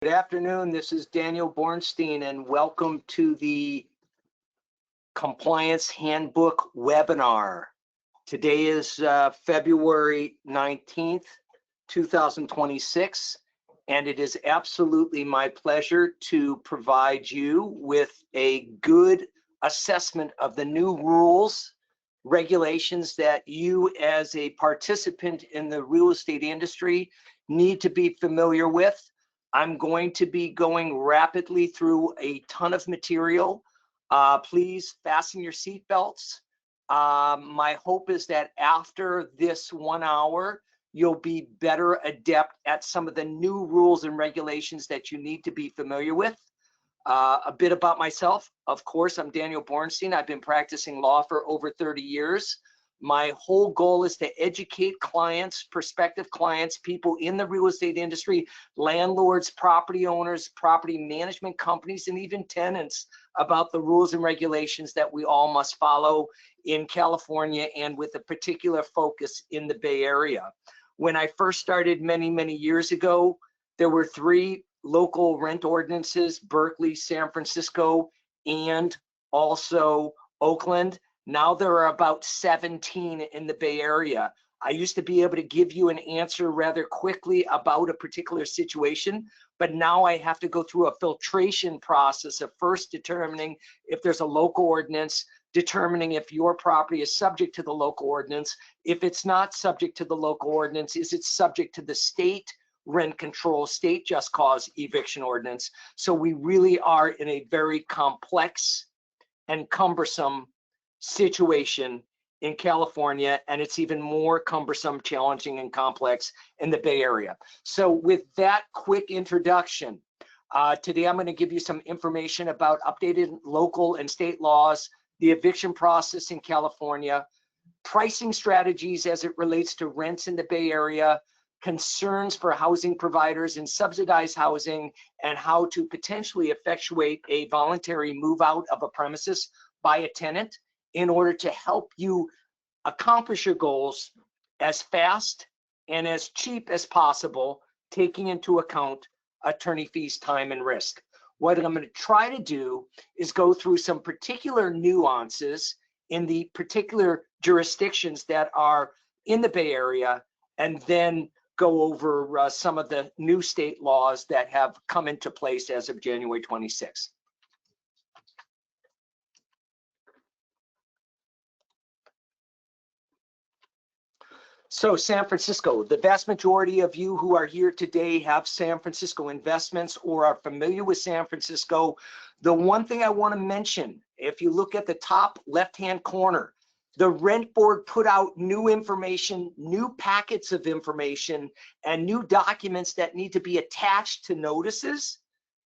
Good afternoon. This is Daniel Bornstein, and welcome to the Compliance Handbook webinar. Today is February 19th, 2026, and it is absolutely my pleasure to provide you with a good assessment of the new rules, regulations that you as a participant in the real estate industry need to be familiar with. I'm going to be going rapidly through a ton of material. Please fasten your seatbelts. My hope is that after this 1 hour, you'll be better adept at some of the new rules and regulations that you need to be familiar with. A bit about myself. Of course, I'm Daniel Bornstein. I've been practicing law for over 30 years. My whole goal is to educate clients, prospective clients, people in the real estate industry, landlords, property owners, property management companies, and even tenants about the rules and regulations that we all must follow in California, and with a particular focus in the Bay Area. When I first started many years ago, there were 3 local rent ordinances: Berkeley, San Francisco, and also Oakland. Now there are about 17 in the Bay Area. I used to be able to give you an answer rather quickly about a particular situation, but now I have to go through a filtration process of first determining if there's a local ordinance, determining if your property is subject to the local ordinance. If it's not subject to the local ordinance, is it subject to the state rent control, state just cause eviction ordinance? So we really are in a very complex and cumbersome situation in California, and it's even more cumbersome, challenging, and complex in the Bay Area. So with that quick introduction, today I'm going to give you some information about updated local and state laws, the eviction process in California, pricing strategies as it relates to rents in the Bay Area, concerns for housing providers in subsidized housing, and how to potentially effectuate a voluntary move out of a premises by a tenant in order to help you accomplish your goals as fast and as cheap as possible, taking into account attorney fees, time, and risk. What I'm going to try to do is go through some particular nuances in the particular jurisdictions that are in the Bay Area, and then go over some of the new state laws that have come into place as of January 26th. So San Francisco, the vast majority of you who are here today have San Francisco investments or are familiar with San Francisco. The one thing I want to mention, if you look at the top left-hand corner, the rent board put out new information, new packets of information, and new documents that need to be attached to notices.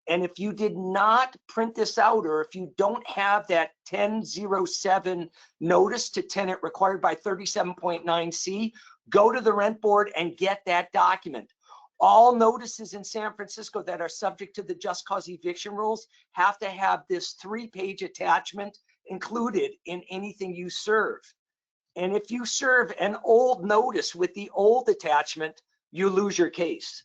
And if you did not print this out, or if you don't have that 1007 notice to tenant required by 37.9C, go to the rent board and get that document. All notices in San Francisco that are subject to the just cause eviction rules have to have this 3-page attachment included in anything you serve. And if you serve an old notice with the old attachment, you lose your case.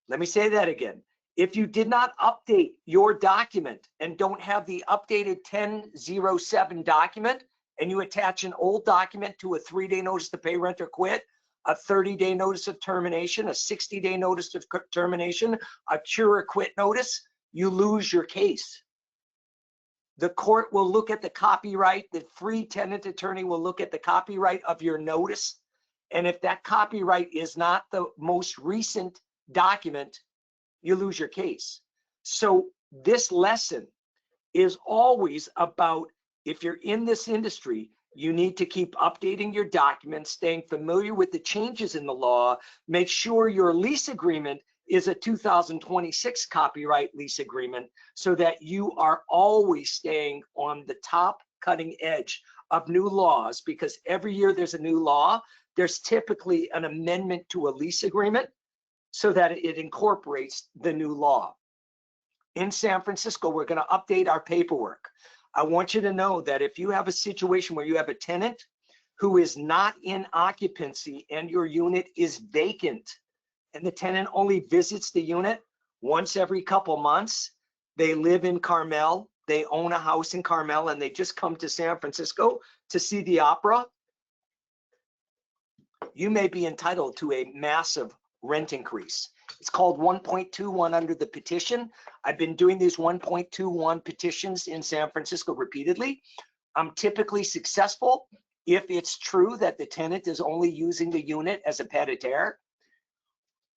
Let me say that again. If you did not update your document and don't have the updated 1007 document, and you attach an old document to a 3-day notice to pay rent or quit, a 30-day notice of termination, a 60-day notice of termination, a cure or quit notice, you lose your case. The court will look at the copyright, the free tenant attorney will look at the copyright of your notice, and if that copyright is not the most recent document, you lose your case. So this lesson is always about, if you're in this industry, you need to keep updating your documents, staying familiar with the changes in the law, make sure your lease agreement is a 2026 copyright lease agreement, so that you are always staying on the top cutting edge of new laws, because every year there's a new law. There's typically an amendment to a lease agreement so that it incorporates the new law. In San Francisco, we're going to update our paperwork. I want you to know that if you have a situation where you have a tenant who is not in occupancy and your unit is vacant, and the tenant only visits the unit once every couple months. They live in Carmel. They own a house in Carmel, and they just come to San Francisco to see the opera. You may be entitled to a massive rent increase. It's called 1.21 under the petition. I've been doing these 1.21 petitions in San Francisco repeatedly. I'm typically successful if it's true that the tenant is only using the unit as a pied-à-terre.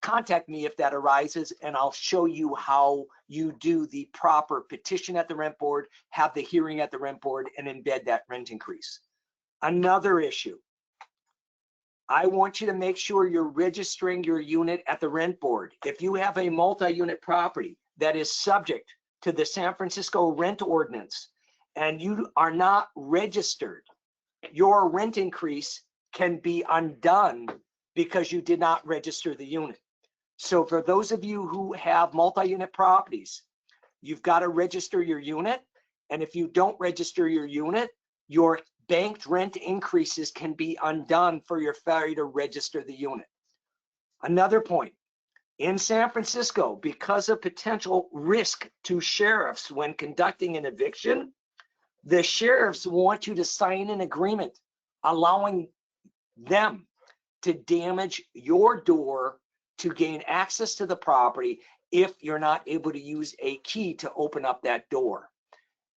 Contact me if that arises, and I'll show you how you do the proper petition at the rent board, have the hearing at the rent board, and embed that rent increase. Another issue, I want you to make sure you're registering your unit at the rent board. If you have a multi-unit property that is subject to the San Francisco rent ordinance and you are not registered, your rent increase can be undone because you did not register the unit. So for those of you who have multi-unit properties, you've got to register your unit. And if you don't register your unit, your banked rent increases can be undone for your failure to register the unit. Another point, in San Francisco, because of potential risk to sheriffs when conducting an eviction, the sheriffs want you to sign an agreement allowing them to damage your door to gain access to the property if you're not able to use a key to open up that door.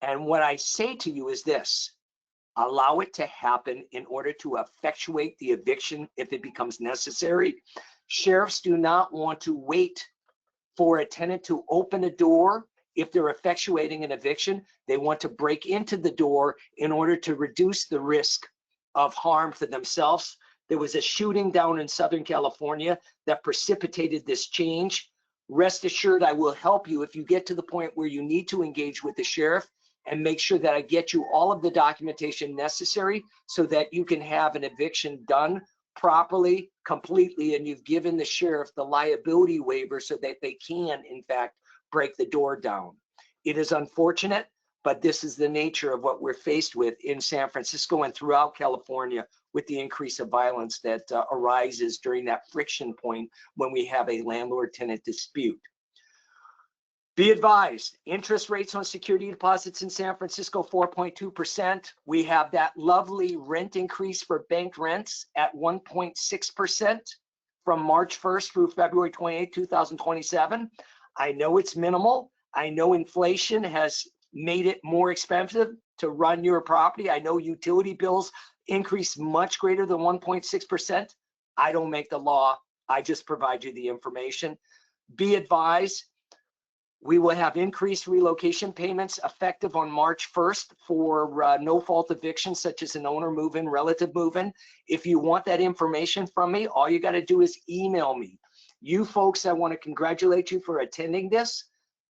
And what I say to you is this: allow it to happen in order to effectuate the eviction if it becomes necessary. Sheriffs do not want to wait for a tenant to open a door if they're effectuating an eviction. They want to break into the door in order to reduce the risk of harm to themselves. There was a shooting down in Southern California that precipitated this change. Rest assured, I will help you if you get to the point where you need to engage with the sheriff, and make sure that I get you all of the documentation necessary so that you can have an eviction done properly, completely, and you've given the sheriff the liability waiver so that they can, in fact, break the door down. It is unfortunate, but this is the nature of what we're faced with in San Francisco and throughout California with the increase of violence that arises during that friction point when we have a landlord-tenant dispute. Be advised, interest rates on security deposits in San Francisco, 4.2%. We have that lovely rent increase for bank rents at 1.6% from March 1st through February 28, 2027. I know it's minimal. I know inflation has made it more expensive to run your property. I know utility bills increase much greater than 1.6%. I don't make the law. I just provide you the information. Be advised, we will have increased relocation payments effective on March 1st for no-fault evictions, such as an owner move-in, relative move-in. If you want that information from me, all you got to do is email me. You folks, I want to congratulate you for attending this.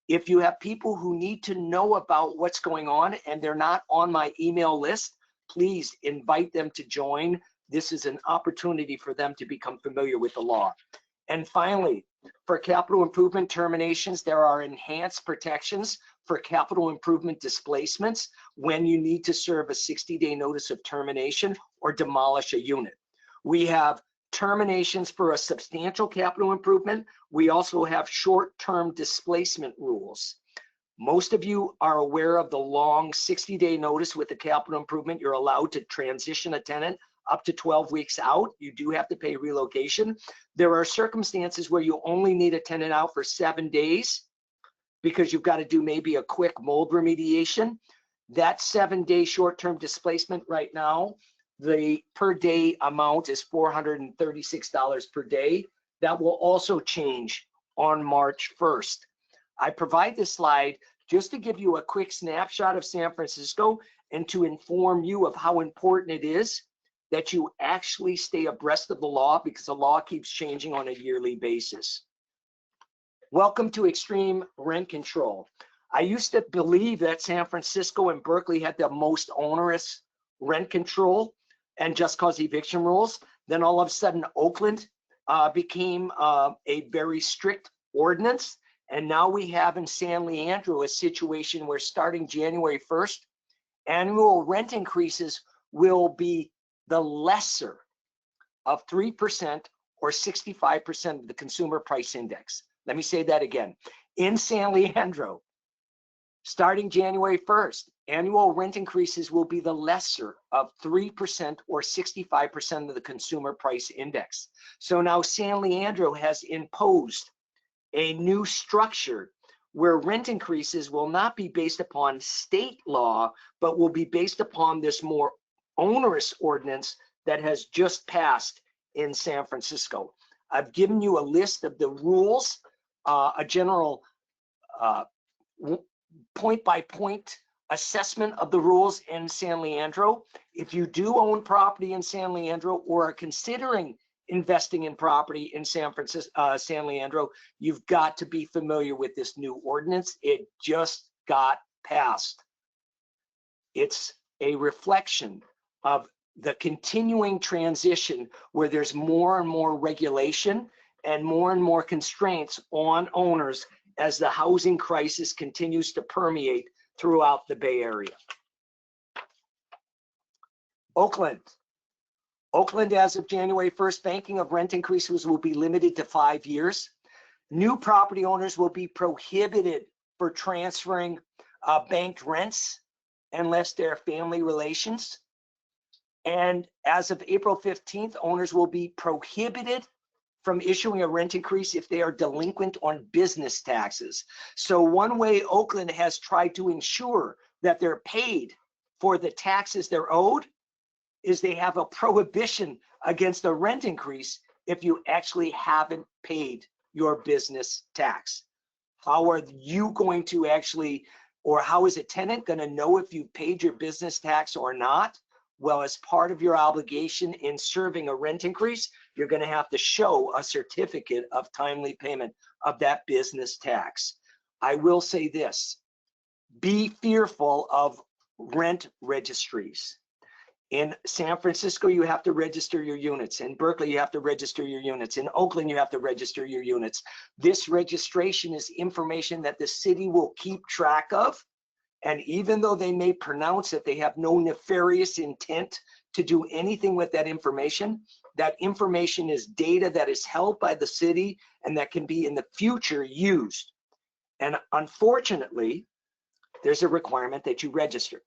If you have people who need to know about what's going on and they're not on my email list, please invite them to join. This is an opportunity for them to become familiar with the law. And finally, for capital improvement terminations, there are enhanced protections for capital improvement displacements when you need to serve a 60-day notice of termination or demolish a unit. We have terminations for a substantial capital improvement. We also have short-term displacement rules. Most of you are aware of the long 60-day notice with the capital improvement. You're allowed to transition a tenant up to 12 weeks out. You do have to pay relocation. There are circumstances where you only need a tenant out for 7 days because you've got to do maybe a quick mold remediation. That 7-day short-term displacement right now, the per day amount is $436 per day. That will also change on March 1st. I provide this slide just to give you a quick snapshot of San Francisco and to inform you of how important it is that you actually stay abreast of the law, because the law keeps changing on a yearly basis. Welcome to extreme rent control. I used to believe that San Francisco and Berkeley had the most onerous rent control and just cause eviction rules. Then all of a sudden Oakland became a very strict ordinance. And now we have in San Leandro a situation where starting January 1st, annual rent increases will be the lesser of 3% or 65% of the consumer price index. Let me say that again. In San Leandro, starting January 1st, annual rent increases will be the lesser of 3% or 65% of the consumer price index. So now San Leandro has imposed a new structure where rent increases will not be based upon state law, but will be based upon this more onerous ordinance that has just passed in San Francisco. I've given you a list of the rules, a general point-by-point assessment of the rules in San Leandro. If you do own property in San Leandro or are considering investing in property in San Leandro, you've got to be familiar with this new ordinance. It just got passed. It's a reflection of the continuing transition where there's more and more regulation and more constraints on owners as the housing crisis continues to permeate throughout the Bay Area. Oakland, as of January 1st, banking of rent increases will be limited to 5 years. New property owners will be prohibited for transferring banked rents unless they're family relations. And as of April 15th, owners will be prohibited from issuing a rent increase if they are delinquent on business taxes. So one way Oakland has tried to ensure that they're paid for the taxes they're owed is they have a prohibition against a rent increase if you actually haven't paid your business tax. How are you going to actually, or how is a tenant going to know if you paid your business tax or not? Well, as part of your obligation in serving a rent increase, you're going to have to show a certificate of timely payment of that business tax. I will say this, be fearful of rent registries. In San Francisco, you have to register your units. In Berkeley, you have to register your units. In Oakland, you have to register your units. This registration is information that the city will keep track of. And even though they may pronounce that they have no nefarious intent to do anything with that information is data that is held by the city and that can be in the future used. And unfortunately, there's a requirement that you register.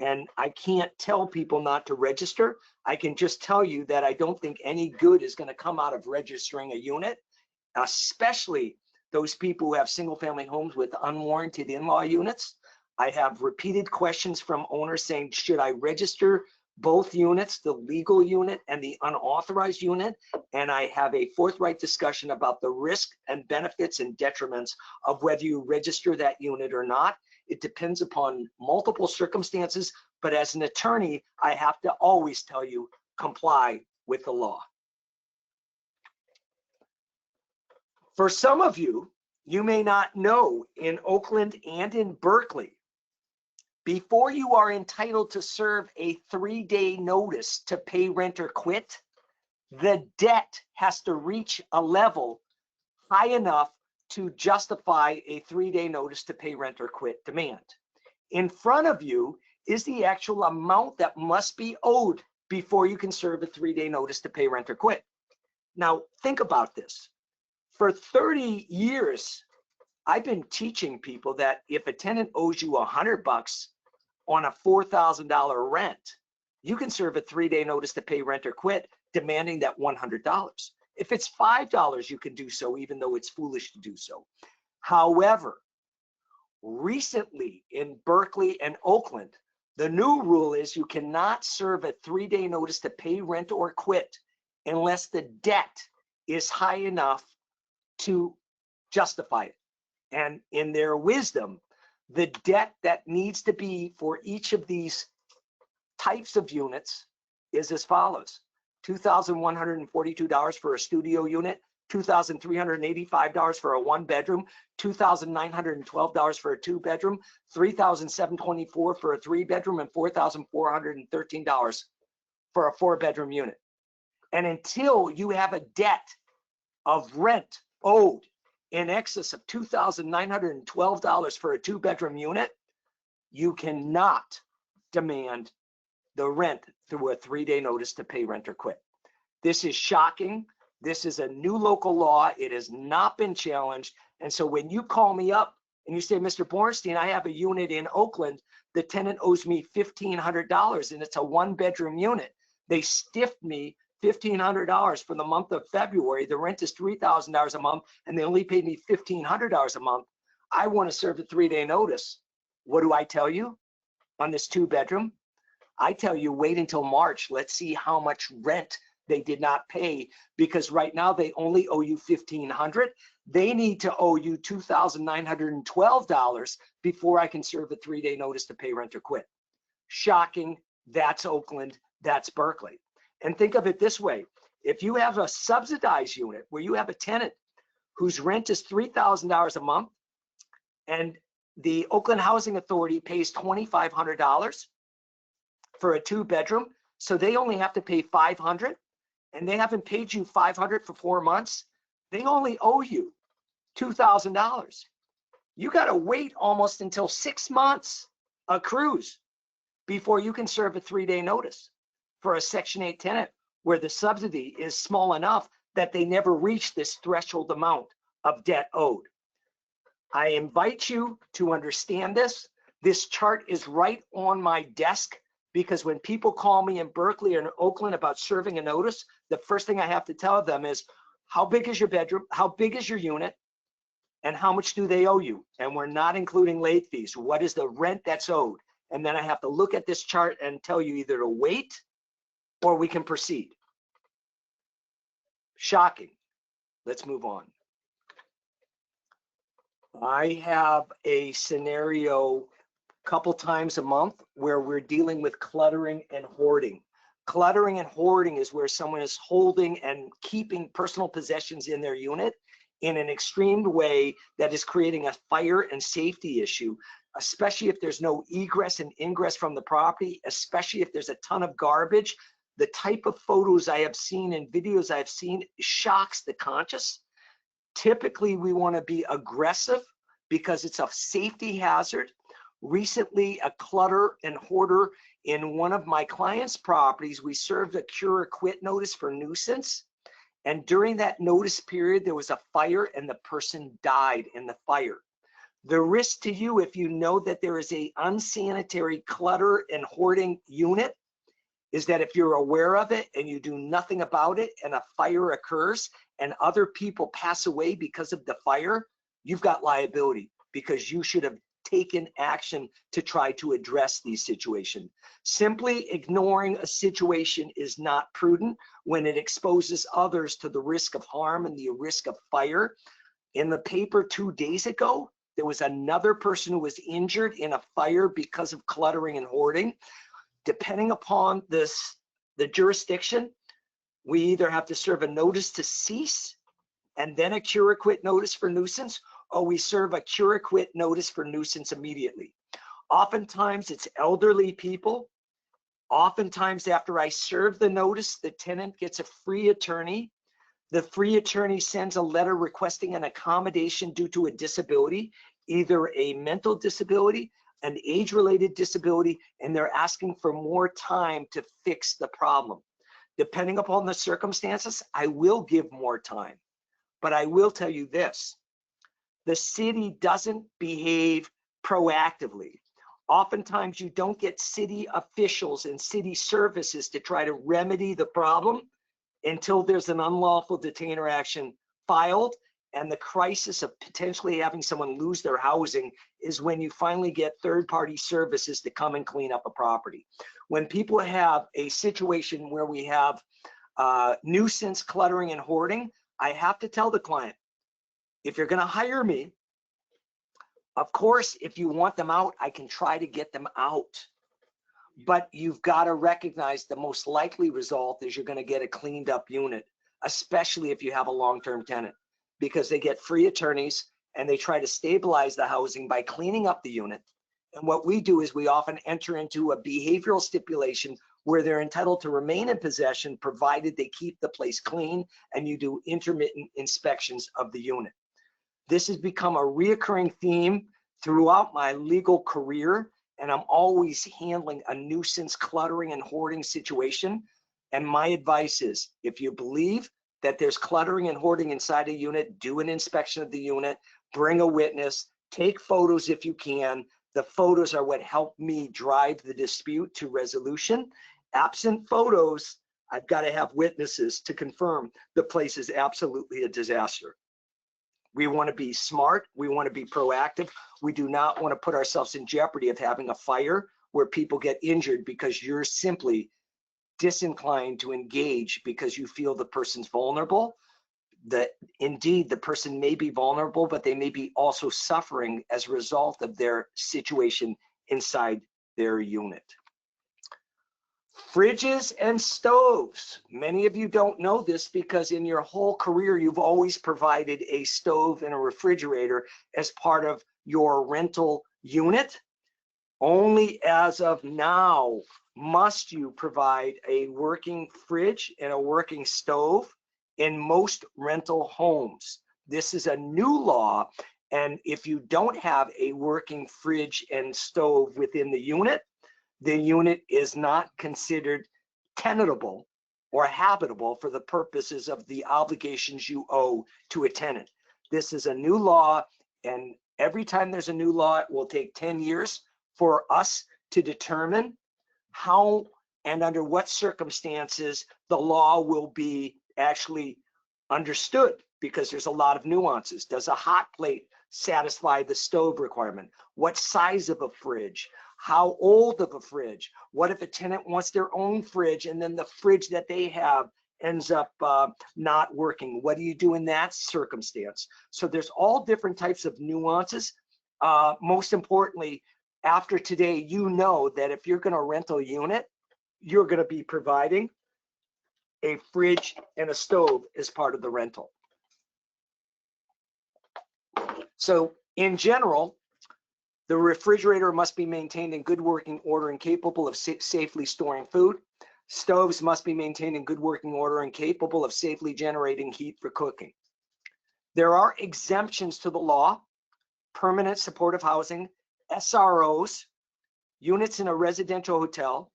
And I can't tell people not to register. I can just tell you that I don't think any good is going to come out of registering a unit, especially those people who have single family homes with unwarranted in-law units. I have repeated questions from owners saying, should I register both units, the legal unit and the unauthorized unit? And I have a forthright discussion about the risk and benefits and detriments of whether you register that unit or not. It depends upon multiple circumstances, but as an attorney, I have to always tell you, comply with the law. For some of you, you may not know, in Oakland and in Berkeley, before you are entitled to serve a 3-day notice to pay rent or quit, the debt has to reach a level high enough to justify a 3-day notice to pay rent or quit demand. In front of you is the actual amount that must be owed before you can serve a 3-day notice to pay rent or quit. Now, think about this. For 30 years, I've been teaching people that if a tenant owes you $100 on a $4,000 rent, you can serve a 3-day notice to pay rent or quit, demanding that $100. If it's $5, you can do so, even though it's foolish to do so. However, recently in Berkeley and Oakland, the new rule is you cannot serve a 3-day notice to pay rent or quit unless the debt is high enough to justify it. And in their wisdom, the debt that needs to be for each of these types of units is as follows: $2,142 for a studio unit, $2,385 for a 1-bedroom, $2,912 for a 2-bedroom, $3,724 for a 3-bedroom, and $4,413 for a 4-bedroom unit. And until you have a debt of rent owed in excess of $2,912 for a 2-bedroom unit, you cannot demand the rent through a 3-day notice to pay rent or quit. This is shocking. This is a new local law. It has not been challenged, And so when you call me up and you say, Mr. Bornstein, I have a unit in Oakland, the tenant owes me $1,500 and it's a 1-bedroom unit. They stiffed me $1,500 for the month of February. The rent is $3,000 a month and they only paid me $1,500 a month. I want to serve a 3-day notice. What do I tell you on this 2-bedroom? I tell you, wait until March. Let's see how much rent they did not pay, because right now they only owe you $1,500. They need to owe you $2,912 before I can serve a 3-day notice to pay rent or quit. Shocking. That's Oakland. That's Berkeley. And think of it this way. If you have a subsidized unit where you have a tenant whose rent is $3,000 a month and the Oakland Housing Authority pays $2,500 for a 2-bedroom, so they only have to pay $500, and they haven't paid you $500 for 4 months, they only owe you $2,000. You got to wait almost until 6 months accrues before you can serve a 3-day notice for a Section 8 tenant where the subsidy is small enough that they never reach this threshold amount of debt owed. I invite you to understand this. This chart is right on my desk, because when people call me in Berkeley or in Oakland about serving a notice, the first thing I have to tell them is, how big is your bedroom? How big is your unit? And how much do they owe you? And we're not including late fees. What is the rent that's owed? And then I have to look at this chart and tell you either to wait or we can proceed. Shocking. Let's move on. I have a scenario couple times a month where we're dealing with cluttering and hoarding. Cluttering and hoarding is where someone is holding and keeping personal possessions in their unit in an extreme way that is creating a fire and safety issue, especially if there's no egress and ingress from the property, especially if there's a ton of garbage. The type of photos I have seen and videos I've seen shocks the conscious. Typically, we want to be aggressive because it's a safety hazard. Recently, a clutter and hoarder in one of my clients' properties, we served a cure or quit notice for nuisance. And during that notice period, there was a fire and the person died in the fire. The risk to you, if you know that there is a unsanitary clutter and hoarding unit, is that if you're aware of it and you do nothing about it and a fire occurs and other people pass away because of the fire, you've got liability because you should have taken action to try to address these situations. Simply ignoring a situation is not prudent when it exposes others to the risk of harm and the risk of fire. In the paper 2 days ago, there was another person who was injured in a fire because of cluttering and hoarding. Depending upon the jurisdiction, we either have to serve a notice to cease and then a cure or quit notice for nuisance, or we serve a cure or quit notice for nuisance immediately. Oftentimes it's elderly people. Oftentimes after I serve the notice, the tenant gets a free attorney. The free attorney sends a letter requesting an accommodation due to a disability, either a mental disability, an age-related disability, and they're asking for more time to fix the problem. Depending upon the circumstances, I will give more time. But I will tell you this, the city doesn't behave proactively. Oftentimes you don't get city officials and city services to try to remedy the problem until there's an unlawful detainer action filed, and the crisis of potentially having someone lose their housing is when you finally get third-party services to come and clean up a property. When people have a situation where we have nuisance, cluttering, and hoarding, I have to tell the client, if you're gonna hire me, of course, if you want them out, I can try to get them out. But you've got to recognize the most likely result is you're going to get a cleaned up unit, especially if you have a long-term tenant, because they get free attorneys and they try to stabilize the housing by cleaning up the unit. And what we do is we often enter into a behavioral stipulation where they're entitled to remain in possession provided they keep the place clean and you do intermittent inspections of the unit. This has become a reoccurring theme throughout my legal career, and I'm always handling a nuisance, cluttering, and hoarding situation. And my advice is, if you believe that there's cluttering and hoarding inside a unit, do an inspection of the unit, bring a witness, take photos if you can. The photos are what help me drive the dispute to resolution. Absent photos, I've got to have witnesses to confirm the place is absolutely a disaster. We want to be smart. We want to be proactive. We do not want to put ourselves in jeopardy of having a fire where people get injured because you're simply disinclined to engage because you feel the person's vulnerable. That indeed the person may be vulnerable, but they may be also suffering as a result of their situation inside their unit. Fridges and stoves. Many of you don't know this because in your whole career, you've always provided a stove and a refrigerator as part of your rental unit. Only as of now must you provide a working fridge and a working stove in most rental homes. This is a new law, and if you don't have a working fridge and stove within the unit is not considered tenantable or habitable for the purposes of the obligations you owe to a tenant. This is a new law, and every time there's a new law, it will take 10 years for us to determine how and under what circumstances the law will be actually understood, because there's a lot of nuances. Does a hot plate satisfy the stove requirement? What size of a fridge? How old of a fridge? What if a tenant wants their own fridge and then the fridge that they have ends up not working? What do you do in that circumstance? So there's all different types of nuances. Most importantly, after today, you know that if you're going to rent a unit, you're going to be providing a fridge and a stove as part of the rental. So in general, the refrigerator must be maintained in good working order and capable of safely storing food. Stoves must be maintained in good working order and capable of safely generating heat for cooking. There are exemptions to the law: permanent supportive housing, SROs, units in a residential hotel,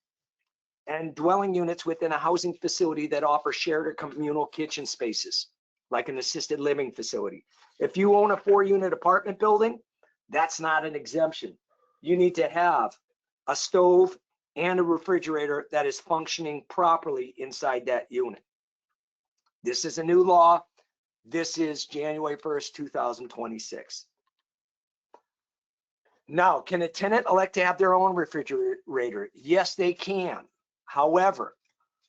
and dwelling units within a housing facility that offer shared or communal kitchen spaces, like an assisted living facility. If you own a 4-unit apartment building, that's not an exemption. You need to have a stove and a refrigerator that is functioning properly inside that unit. This is a new law. This is January 1st, 2026. Now, can a tenant elect to have their own refrigerator? Yes, they can. However,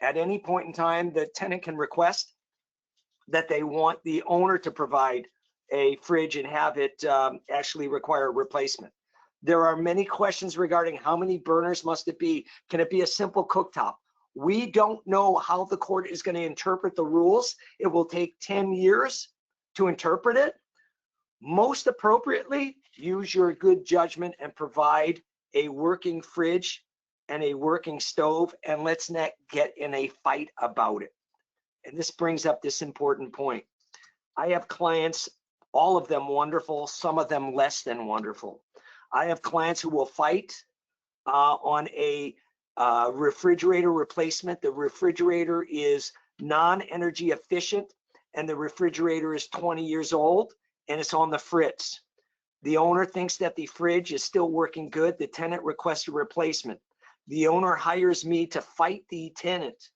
at any point in time, the tenant can request that they want the owner to provide a fridge and have it actually require a replacement. There are many questions regarding how many burners must it be? Can it be a simple cooktop? We don't know how the court is going to interpret the rules. It will take 10 years to interpret it. Most appropriately, use your good judgment and provide a working fridge and a working stove, and let's not get in a fight about it. And this brings up this important point. I have clients, all of them wonderful, some of them less than wonderful. I have clients who will fight on a refrigerator replacement. The refrigerator is non-energy efficient, and the refrigerator is 20 years old, and it's on the fritz. The owner thinks that the fridge is still working good. The tenant requests a replacement. The owner hires me to fight the tenant.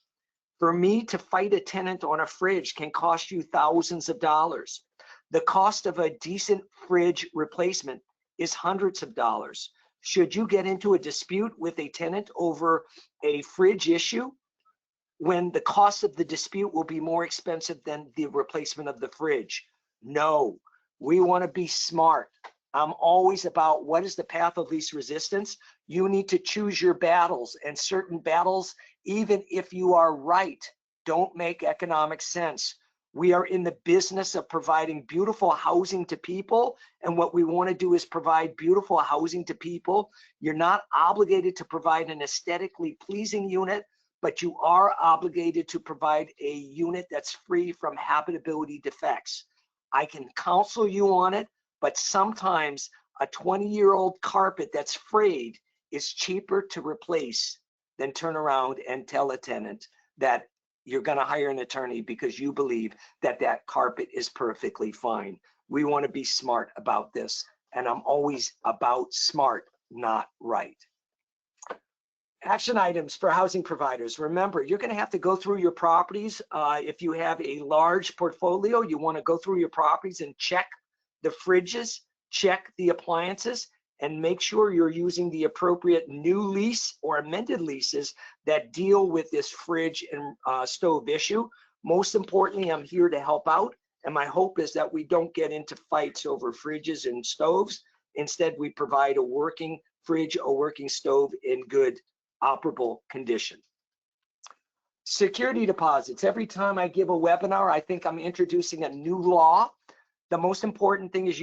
For me to fight a tenant on a fridge can cost you thousands of dollars. The cost of a decent fridge replacement is hundreds of dollars. Should you get into a dispute with a tenant over a fridge issue, when the cost of the dispute will be more expensive than the replacement of the fridge? No, we want to be smart. I'm always about what is the path of least resistance. You need to choose your battles, and certain battles, even if you are right, don't make economic sense. We are in the business of providing beautiful housing to people, and what we want to do is provide beautiful housing to people. You're not obligated to provide an aesthetically pleasing unit, but you are obligated to provide a unit that's free from habitability defects. I can counsel you on it, but sometimes a 20-year-old carpet that's frayed is cheaper to replace than turn around and tell a tenant that you're going to hire an attorney because you believe that that carpet is perfectly fine. We want to be smart about this. And I'm always about smart, not right. Action items for housing providers. Remember, you're going to have to go through your properties. If you have a large portfolio, you want to go through your properties and check the fridges, check the appliances, and make sure you're using the appropriate new lease or amended leases that deal with this fridge and stove issue. Most importantly, I'm here to help out, and my hope is that we don't get into fights over fridges and stoves. Instead, we provide a working fridge or working stove in good, operable condition. Security deposits. Every time I give a webinar, I think I'm introducing a new law. The most important thing is,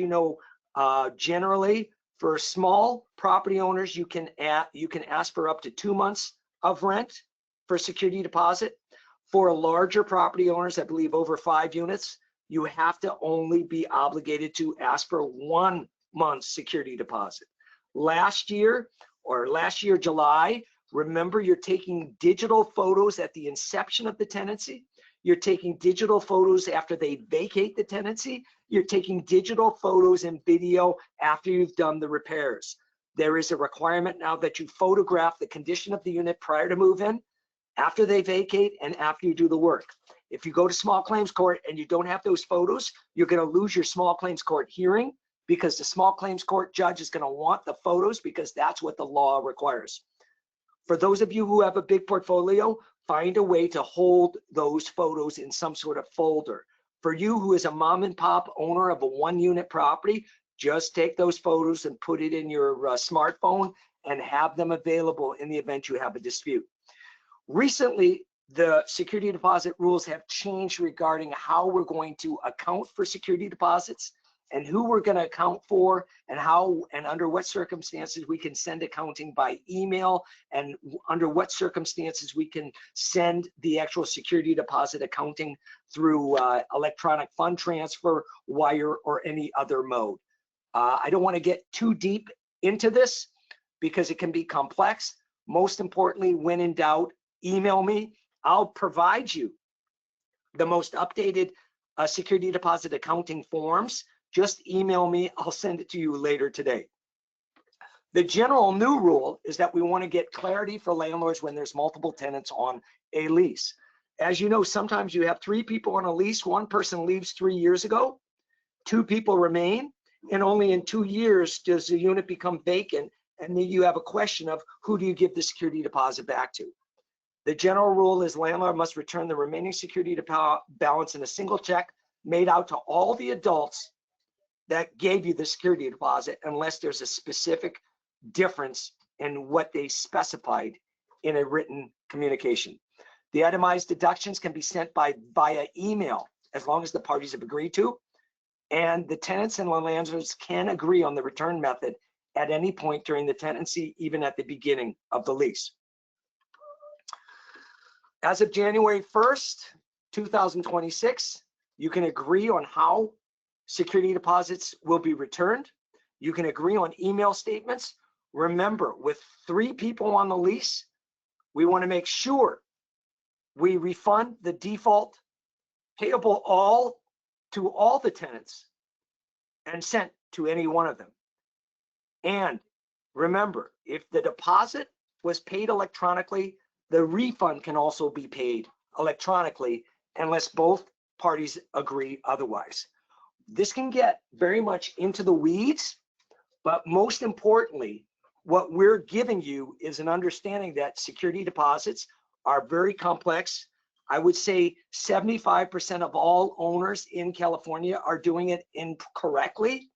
generally for small property owners, you can ask for up to 2 months of rent for security deposit. For larger property owners, I believe over 5 units, you have to only be obligated to ask for 1 month's security deposit. Last year, July, remember, you're taking digital photos at the inception of the tenancy. You're taking digital photos after they vacate the tenancy. You're taking digital photos and video after you've done the repairs. There is a requirement now that you photograph the condition of the unit prior to move-in, after they vacate, and after you do the work. If you go to small claims court and you don't have those photos, you're going to lose your small claims court hearing, because the small claims court judge is going to want the photos, because that's what the law requires. For those of you who have a big portfolio, find a way to hold those photos in some sort of folder. For you who is a mom and pop owner of a 1-unit property, just take those photos and put it in your smartphone and have them available in the event you have a dispute. Recently, the security deposit rules have changed regarding how we're going to account for security deposits, and who we're going to account for, and how and under what circumstances we can send accounting by email, and under what circumstances we can send the actual security deposit accounting through electronic fund transfer, wire, or any other mode. I don't want to get too deep into this because it can be complex. Most importantly, when in doubt, email me. I'll provide you the most updated security deposit accounting forms. Just email me, I'll send it to you later today. The general new rule is that we want to get clarity for landlords when there's multiple tenants on a lease. As you know, sometimes you have 3 people on a lease, 1 person leaves 3 years ago, 2 people remain, and only in 2 years does the unit become vacant, and then you have a question of who do you give the security deposit back to. The general rule is landlord must return the remaining security balance in a single check made out to all the adults that gave you the security deposit, unless there's a specific difference in what they specified in a written communication. The itemized deductions can be sent via email as long as the parties have agreed to, and the tenants and landlords can agree on the return method at any point during the tenancy, even at the beginning of the lease. As of January 1st, 2026, you can agree on how security deposits will be returned. You can agree on email statements. Remember, with 3 people on the lease, we want to make sure we refund the default payable to all the tenants and sent to any one of them. And remember, if the deposit was paid electronically, the refund can also be paid electronically unless both parties agree otherwise. This can get very much into the weeds, but most importantly, what we're giving you is an understanding that security deposits are very complex. I would say 75% of all owners in California are doing it incorrectly.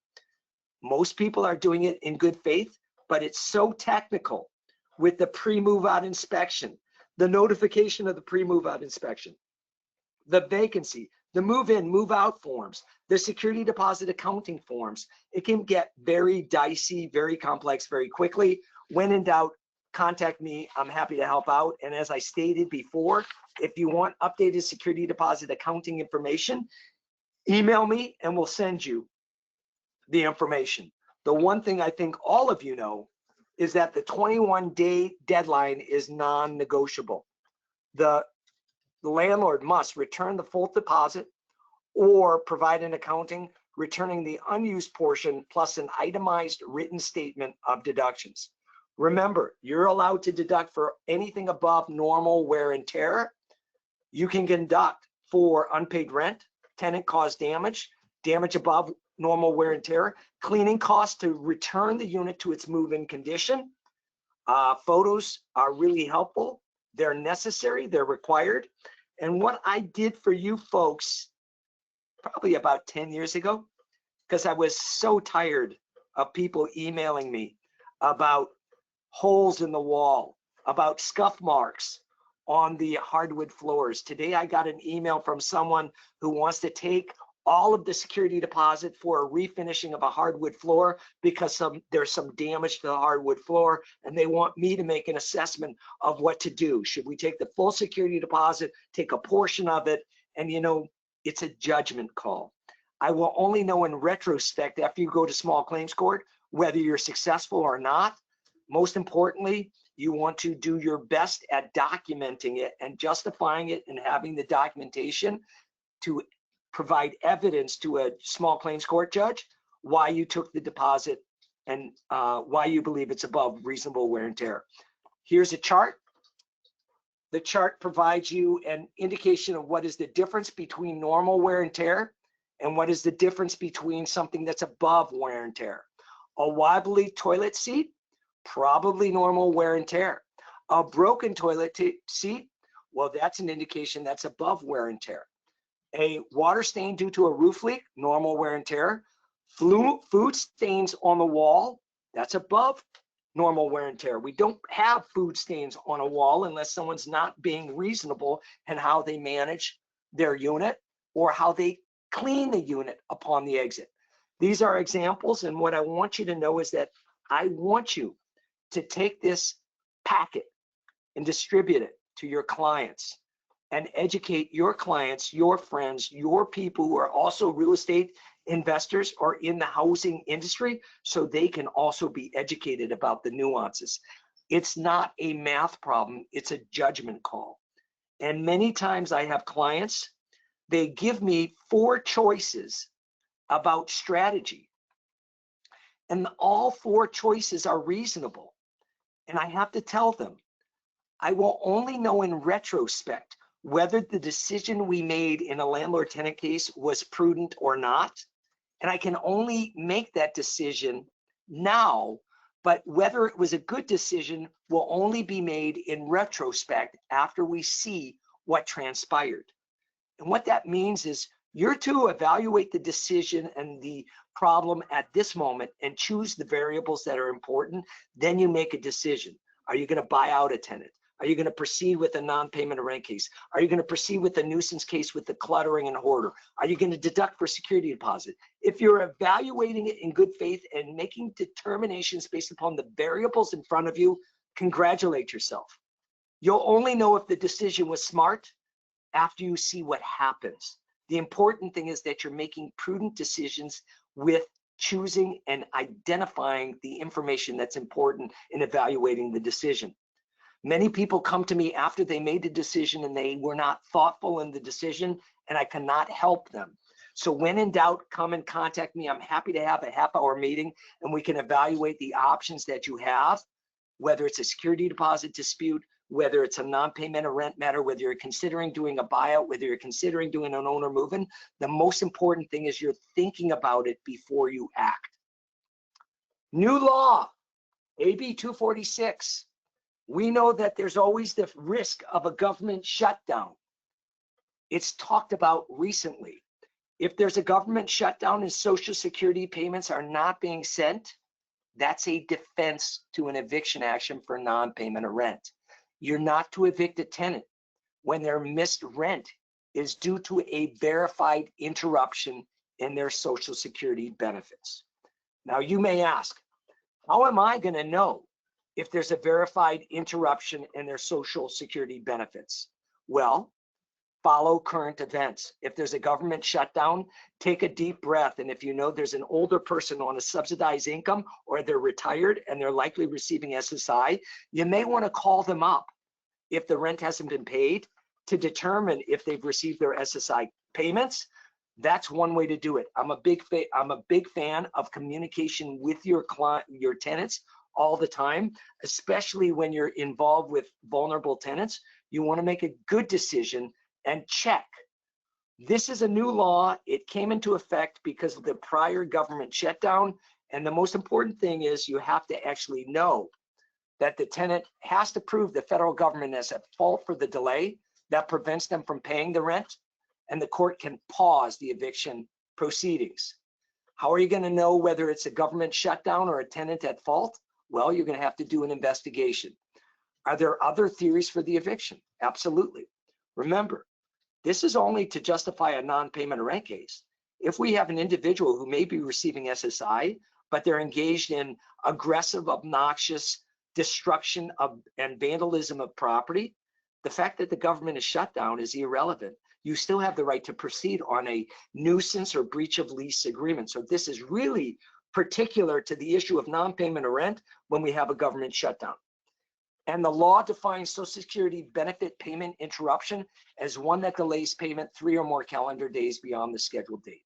Most people are doing it in good faith, but it's so technical with the pre-move out inspection, the notification of the pre-move out inspection, the vacancy, the move-in, move-out forms, the security deposit accounting forms. It can get very dicey, very complex, very quickly. When in doubt, contact me. I'm happy to help out. And as I stated before, if you want updated security deposit accounting information, email me and we'll send you the information. The one thing I think all of you know is that the 21-day deadline is non-negotiable. The landlord must return the full deposit or provide an accounting returning the unused portion plus an itemized written statement of deductions. Remember, you're allowed to deduct for anything above normal wear and tear. You can deduct for unpaid rent, tenant caused damage, damage above normal wear and tear, cleaning costs to return the unit to its move-in condition. Photos are really helpful. They're necessary, they're required. And what I did for you folks probably about 10 years ago, because I was so tired of people emailing me about holes in the wall, about scuff marks on the hardwood floors. Today I got an email from someone who wants to take all of the security deposit for a refinishing of a hardwood floor because there's some damage to the hardwood floor, and they want me to make an assessment of what to do. Should we take the full security deposit, take a portion of it? And you know, it's a judgment call. I will only know in retrospect after you go to small claims court whether you're successful or not. Most importantly, you want to do your best at documenting it and justifying it and having the documentation to provide evidence to a small claims court judge why you took the deposit and why you believe it's above reasonable wear and tear. Here's a chart. The chart provides you an indication of what is the difference between normal wear and tear and what is the difference between something that's above wear and tear. A wobbly toilet seat, probably normal wear and tear. A broken toilet seat, well, that's an indication that's above wear and tear. A water stain due to a roof leak, normal wear and tear. Food stains on the wall, that's above normal wear and tear. We don't have food stains on a wall unless someone's not being reasonable in how they manage their unit or how they clean the unit upon the exit. These are examples, and what I want you to know is that I want you to take this packet and distribute it to your clients and educate your clients, your friends, your people who are also real estate investors or in the housing industry, so they can also be educated about the nuances. It's not a math problem, it's a judgment call. And many times I have clients, they give me 4 choices about strategy, and all 4 choices are reasonable. And I have to tell them, I will only know in retrospect whether the decision we made in a landlord-tenant case was prudent or not. And I can only make that decision now, but whether it was a good decision will only be made in retrospect after we see what transpired. And what that means is you're to evaluate the decision and the problem at this moment and choose the variables that are important. Then you make a decision. Are you going to buy out a tenant? Are you going to proceed with a non-payment of rent case? Are you going to proceed with a nuisance case with the cluttering and hoarder? Are you going to deduct for security deposit? If you're evaluating it in good faith and making determinations based upon the variables in front of you, congratulate yourself. You'll only know if the decision was smart after you see what happens. The important thing is that you're making prudent decisions with choosing and identifying the information that's important in evaluating the decision. Many people come to me after they made the decision and they were not thoughtful in the decision, and I cannot help them. So when in doubt, come and contact me. I'm happy to have a half-hour meeting and we can evaluate the options that you have, whether it's a security deposit dispute, whether it's a non-payment of rent matter, whether you're considering doing a buyout, whether you're considering doing an owner move-in. The most important thing is you're thinking about it before you act. New law, AB 246. We know that there's always the risk of a government shutdown. It's talked about recently. If there's a government shutdown and Social Security payments are not being sent, that's a defense to an eviction action for non-payment of rent. You're not to evict a tenant when their missed rent is due to a verified interruption in their Social Security benefits. Now you may ask, how am I going to know if there's a verified interruption in their Social Security benefits? Well, follow current events. If there's a government shutdown, take a deep breath. And if you know there's an older person on a subsidized income or they're retired and they're likely receiving SSI, you may want to call them up if the rent hasn't been paid to determine if they've received their SSI payments. That's one way to do it. I'm a big fan of communication with your tenants all the time, especially when you're involved with vulnerable tenants. You want to make a good decision and check. This is a new law. It came into effect because of the prior government shutdown. And the most important thing is you have to actually know that the tenant has to prove the federal government is at fault for the delay that prevents them from paying the rent, and the court can pause the eviction proceedings. How are you going to know whether it's a government shutdown or a tenant at fault? Well, you're going to have to do an investigation. Are there other theories for the eviction? Absolutely. Remember, this is only to justify a non-payment of rent case. If we have an individual who may be receiving SSI, but they're engaged in aggressive, obnoxious destruction of and vandalism of property, the fact that the government is shut down is irrelevant. You still have the right to proceed on a nuisance or breach of lease agreement. So this is really particular to the issue of non-payment of rent when we have a government shutdown. And the law defines Social Security benefit payment interruption as one that delays payment 3 or more calendar days beyond the scheduled date.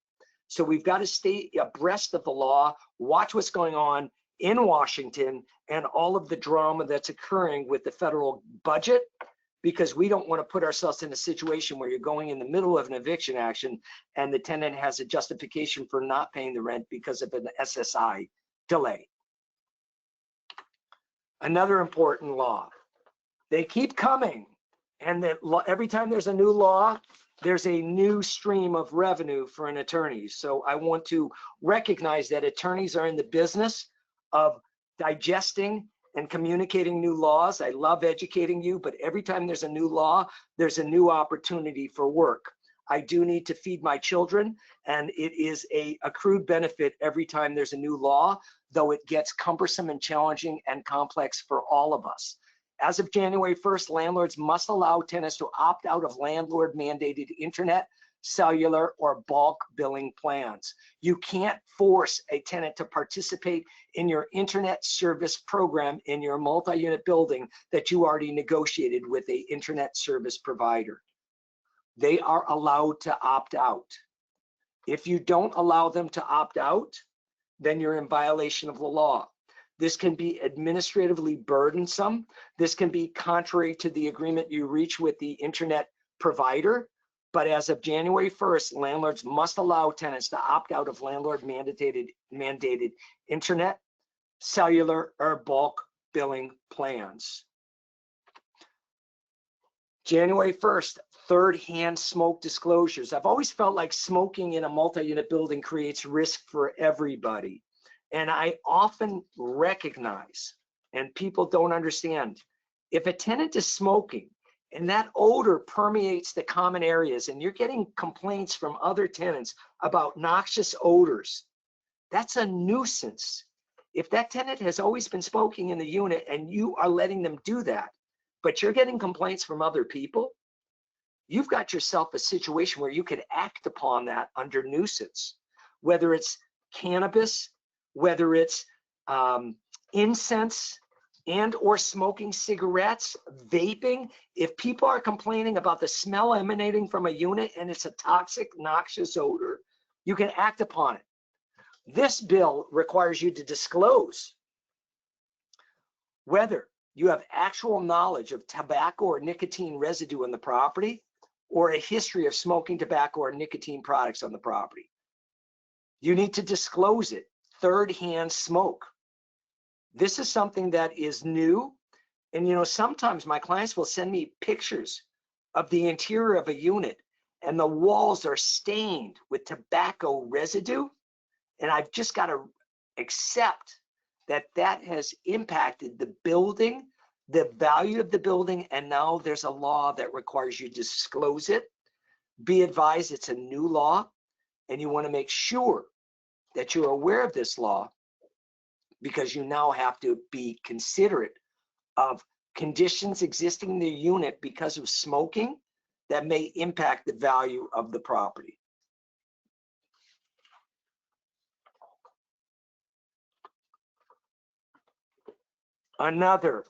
So we've got to stay abreast of the law, watch what's going on in Washington and all of the drama that's occurring with the federal budget, because we don't want to put ourselves in a situation where you're going in the middle of an eviction action and the tenant has a justification for not paying the rent because of an SSI delay. Another important law. They keep coming, and every time there's a new law, there's a new stream of revenue for an attorney. So I want to recognize that attorneys are in the business of digesting and communicating new laws. I love educating you, but every time there's a new law, there's a new opportunity for work. I do need to feed my children, and it is a accrued benefit every time there's a new law, though it gets cumbersome and challenging and complex for all of us. As of January 1st, landlords must allow tenants to opt out of landlord-mandated internet, cellular, or bulk billing plans. You can't force a tenant to participate in your internet service program in your multi-unit building that you already negotiated with an internet service provider. They are allowed to opt out. If you don't allow them to opt out, then you're in violation of the law. This can be administratively burdensome. This can be contrary to the agreement you reach with the internet provider. But as of January 1st, landlords must allow tenants to opt out of landlord-mandated internet, cellular, or bulk billing plans. January 1st, third-hand smoke disclosures. I've always felt like smoking in a multi-unit building creates risk for everybody. And I often recognize, and people don't understand, if a tenant is smoking and that odor permeates the common areas and you're getting complaints from other tenants about noxious odors, that's a nuisance. If that tenant has always been smoking in the unit and you are letting them do that, but you're getting complaints from other people, you've got yourself a situation where you could act upon that under nuisance, whether it's cannabis, whether it's incense and or smoking cigarettes, vaping. If people are complaining about the smell emanating from a unit and it's a toxic, noxious odor, you can act upon it. This bill requires you to disclose whether you have actual knowledge of tobacco or nicotine residue on the property or a history of smoking tobacco or nicotine products on the property. You need to disclose it. Third-hand smoke. This is something that is new. And sometimes my clients will send me pictures of the interior of a unit and the walls are stained with tobacco residue. And I've just got to accept that that has impacted the building, the value of the building, and now there's a law that requires you to disclose it. Be advised, it's a new law, and you want to make sure that you're aware of this law, because you now have to be considerate of conditions existing in the unit because of smoking that may impact the value of the property. Another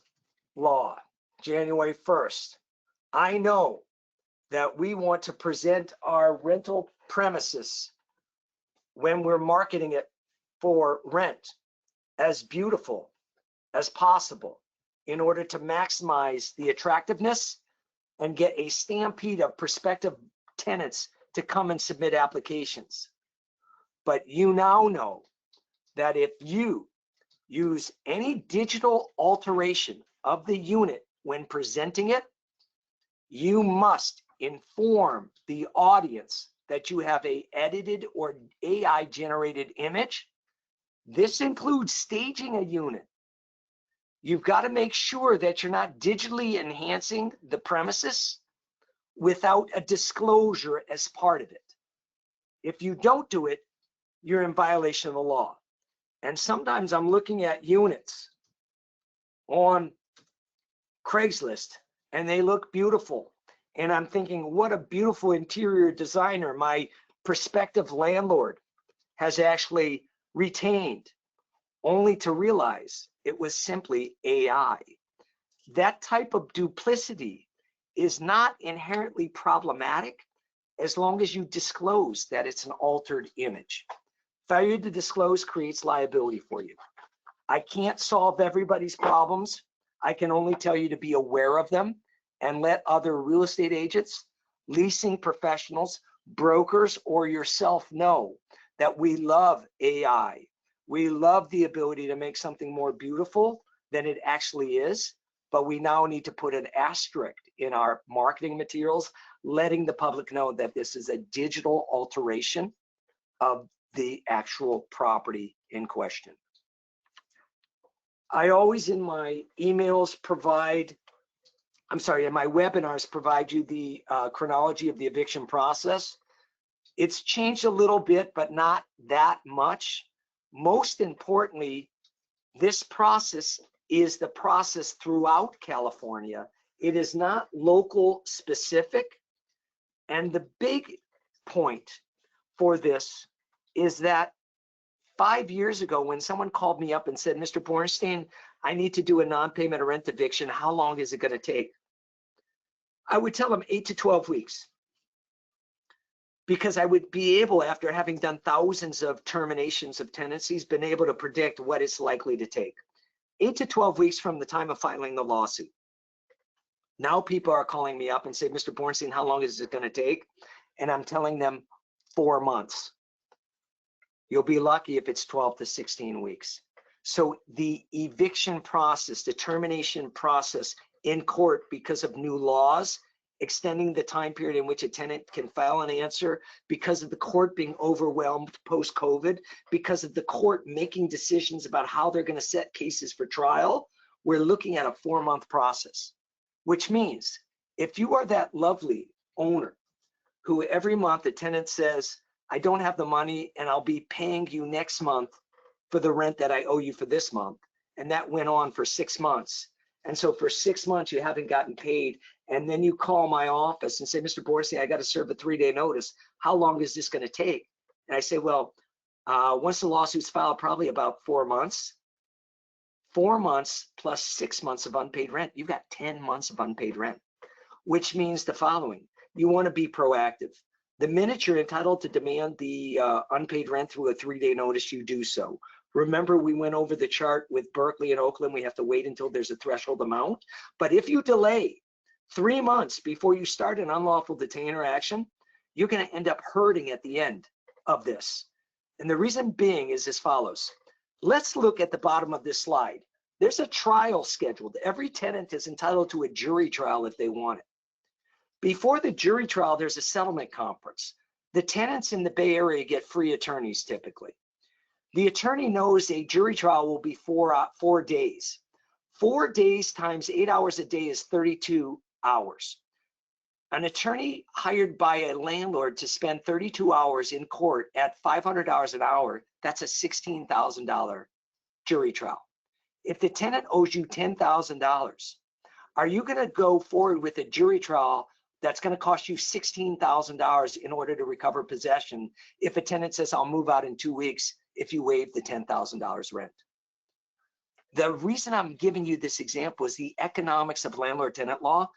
law, January 1st. I know that we want to present our rental premises when we're marketing it for rent as beautiful as possible in order to maximize the attractiveness and get a stampede of prospective tenants to come and submit applications. But you now know that if you use any digital alteration of the unit when presenting it, you must inform the audience that you have a edited or AI generated image. This includes staging a unit. You've got to make sure that you're not digitally enhancing the premises without a disclosure as part of it. If you don't do it, you're in violation of the law. And sometimes I'm looking at units on Craigslist and they look beautiful. And I'm thinking, what a beautiful interior designer my prospective landlord has actually retained, only to realize it was simply AI. That type of duplicity is not inherently problematic as long as you disclose that it's an altered image. Failure to disclose creates liability for you. I can't solve everybody's problems. I can only tell you to be aware of them and let other real estate agents, leasing professionals, brokers, or yourself know that we love AI. We love the ability to make something more beautiful than it actually is, but we now need to put an asterisk in our marketing materials, letting the public know that this is a digital alteration of the actual property in question. I always in my emails provide, in my webinars provide you the chronology of the eviction process. It's changed a little bit, but not that much. Most importantly, this process is the process throughout California. It is not local specific. And the big point for this is that 5 years ago, when someone called me up and said, Mr. Bornstein, I need to do a non-payment or rent eviction, how long is it going to take? I would tell them 8 to 12 weeks. Because I would be able, after having done thousands of terminations of tenancies, been able to predict what it's likely to take. 8 to 12 weeks from the time of filing the lawsuit. Now people are calling me up and say, Mr. Bornstein, how long is it going to take? And I'm telling them 4 months. You'll be lucky if it's 12 to 16 weeks. So the eviction process, the termination process in court, because of new laws, extending the time period in which a tenant can file an answer, because of the court being overwhelmed post-COVID, because of the court making decisions about how they're going to set cases for trial, we're looking at a 4-month process, which means if you are that lovely owner who every month the tenant says, I don't have the money and I'll be paying you next month for the rent that I owe you for this month, and that went on for 6 months. And so for 6 months, you haven't gotten paid. And then you call my office and say, Mr. Bornstein, I got to serve a 3-day notice. How long is this going to take? And I say, well, once the lawsuit's filed, probably about 4 months. 4 months plus 6 months of unpaid rent. You've got 10 months of unpaid rent, which means the following. You want to be proactive. The minute you're entitled to demand the unpaid rent through a 3-day notice, you do so. Remember, we went over the chart with Berkeley and Oakland. We have to wait until there's a threshold amount. But if you delay 3 months before you start an unlawful detainer action, you're going to end up hurting at the end of this. And the reason being is as follows. Let's look at the bottom of this slide. There's a trial scheduled. Every tenant is entitled to a jury trial if they want it. Before the jury trial, there's a settlement conference. The tenants in the Bay Area get free attorneys typically. The attorney knows a jury trial will be 4 days. 4 days times 8 hours a day is 32 hours. An attorney hired by a landlord to spend 32 hours in court at $500 an hour, that's a $16,000 jury trial. If the tenant owes you $10,000, are you going to go forward with a jury trial that's going to cost you $16,000 in order to recover possession if a tenant says, I'll move out in 2 weeks if you waive the $10,000 rent? The reason I'm giving you this example is the economics of landlord-tenant law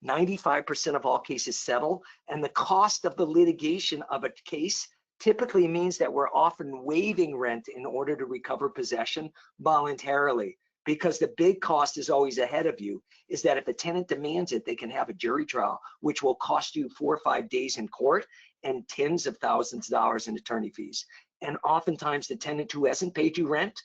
95% of all cases settle, and the cost of the litigation of a case typically means that we're often waiving rent in order to recover possession voluntarily, because the big cost is always ahead of you, is that if a tenant demands it, they can have a jury trial, which will cost you 4 or 5 days in court and tens of thousands of dollars in attorney fees. And oftentimes the tenant who hasn't paid you rent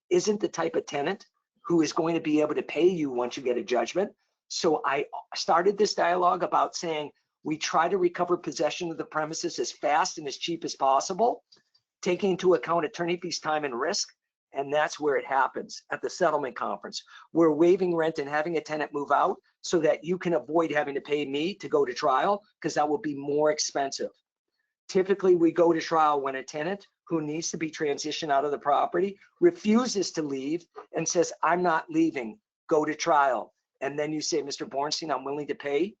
isn't the type of tenant who is going to be able to pay you once you get a judgment. So I started this dialogue about saying we try to recover possession of the premises as fast and as cheap as possible, taking into account attorney fees, time, and risk. And that's where it happens at the settlement conference. We're waiving rent and having a tenant move out so that you can avoid having to pay me to go to trial, because that will be more expensive. Typically, we go to trial when a tenant who needs to be transitioned out of the property refuses to leave and says, I'm not leaving, go to trial. And then you say, Mr. Bornstein, I'm willing to pay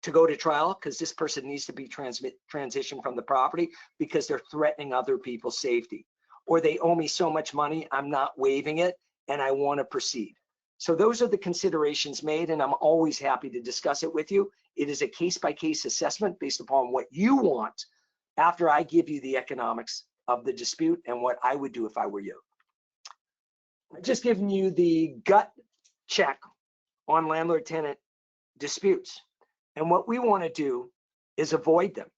to go to trial because this person needs to be transitioned from the property because they're threatening other people's safety. Or they owe me so much money, I'm not waiving it and I want to proceed. So those are the considerations made, and I'm always happy to discuss it with you. It is a case-by-case assessment based upon what you want after I give you the economics of the dispute and what I would do if I were you. I've just given you the gut check on landlord-tenant disputes. And what we want to do is avoid them.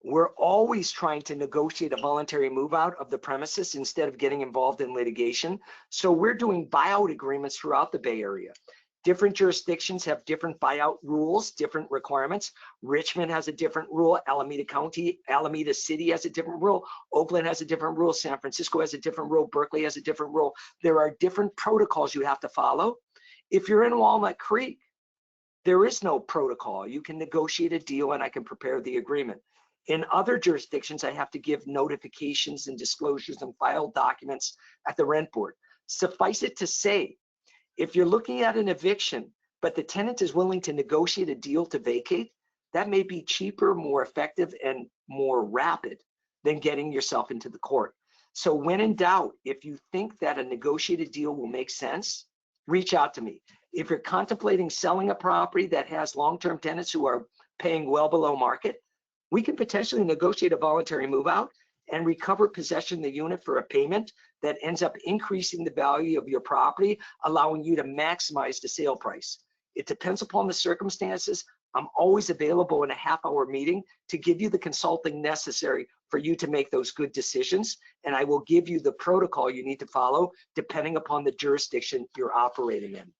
We're always trying to negotiate a voluntary move out of the premises instead of getting involved in litigation. So we're doing buyout agreements throughout the Bay Area. Different jurisdictions have different buyout rules, different requirements. Richmond has a different rule. Alameda City has a different rule. Oakland has a different rule. San Francisco has a different rule. Berkeley has a different rule. There are different protocols you have to follow. If you're in Walnut Creek, there is no protocol. You can negotiate a deal and I can prepare the agreement. In other jurisdictions, I have to give notifications and disclosures and file documents at the rent board. Suffice it to say, if you're looking at an eviction, but the tenant is willing to negotiate a deal to vacate, that may be cheaper, more effective, and more rapid than getting yourself into the court. So when in doubt, if you think that a negotiated deal will make sense, reach out to me. If you're contemplating selling a property that has long-term tenants who are paying well below market, we can potentially negotiate a voluntary move out and recover possession of the unit for a payment that ends up increasing the value of your property, allowing you to maximize the sale price. It depends upon the circumstances. I'm always available in a half-hour meeting to give you the consulting necessary for you to make those good decisions, and I will give you the protocol you need to follow depending upon the jurisdiction you're operating in.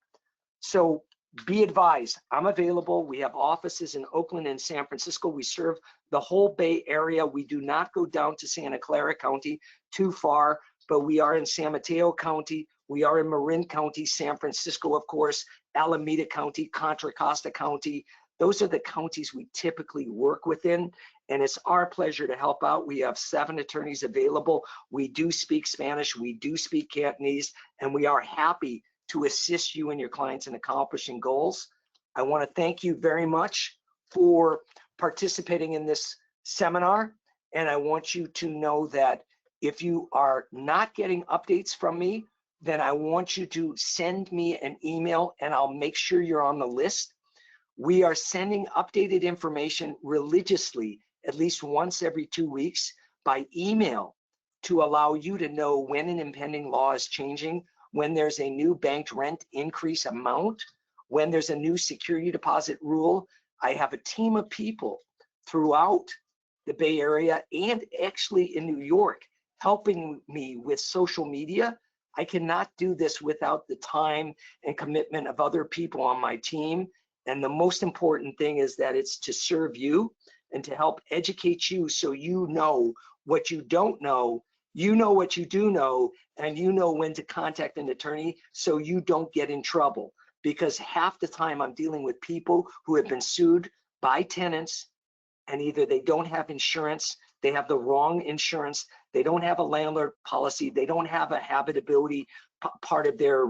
So be advised, I'm available. We have offices in Oakland and San Francisco. We serve the whole Bay Area. We do not go down to Santa Clara County too far, but we are in San Mateo County. We are in Marin County, San Francisco, of course, Alameda County, Contra Costa County. Those are the counties we typically work within, and it's our pleasure to help out. We have 7 attorneys available. We do speak Spanish, we do speak Cantonese, and we are happy to assist you and your clients in accomplishing goals. I want to thank you very much for participating in this seminar, and I want you to know that if you are not getting updates from me, then I want you to send me an email and I'll make sure you're on the list. We are sending updated information religiously at least once every 2 weeks by email to allow you to know when an impending law is changing, when there's a new banked rent increase amount, when there's a new security deposit rule. I have a team of people throughout the Bay Area and actually in New York helping me with social media. I cannot do this without the time and commitment of other people on my team. And the most important thing is that it's to serve you and to help educate you so you know what you don't know, you know what you do know, and you know when to contact an attorney so you don't get in trouble. Because half the time I'm dealing with people who have been sued by tenants and either they don't have insurance, they have the wrong insurance, they don't have a landlord policy, they don't have a habitability part of their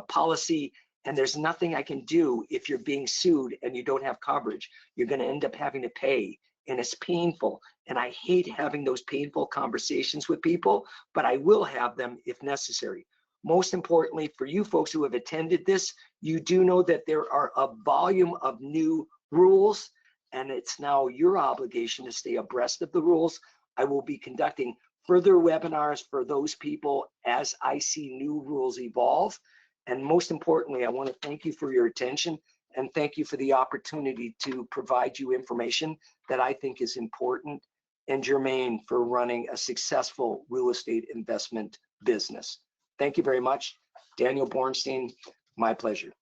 policy, and there's nothing I can do if you're being sued and you don't have coverage. You're going to end up having to pay, and it's painful. And I hate having those painful conversations with people, but I will have them if necessary. most importantly, for you folks who have attended this, you do know that there are a volume of new rules, and it's now your obligation to stay abreast of the rules. I will be conducting further webinars for those people as I see new rules evolve. And most importantly, I want to thank you for your attention and thank you for the opportunity to provide you information that I think is important and germane for running a successful real estate investment business. Thank you very much. Daniel Bornstein, my pleasure.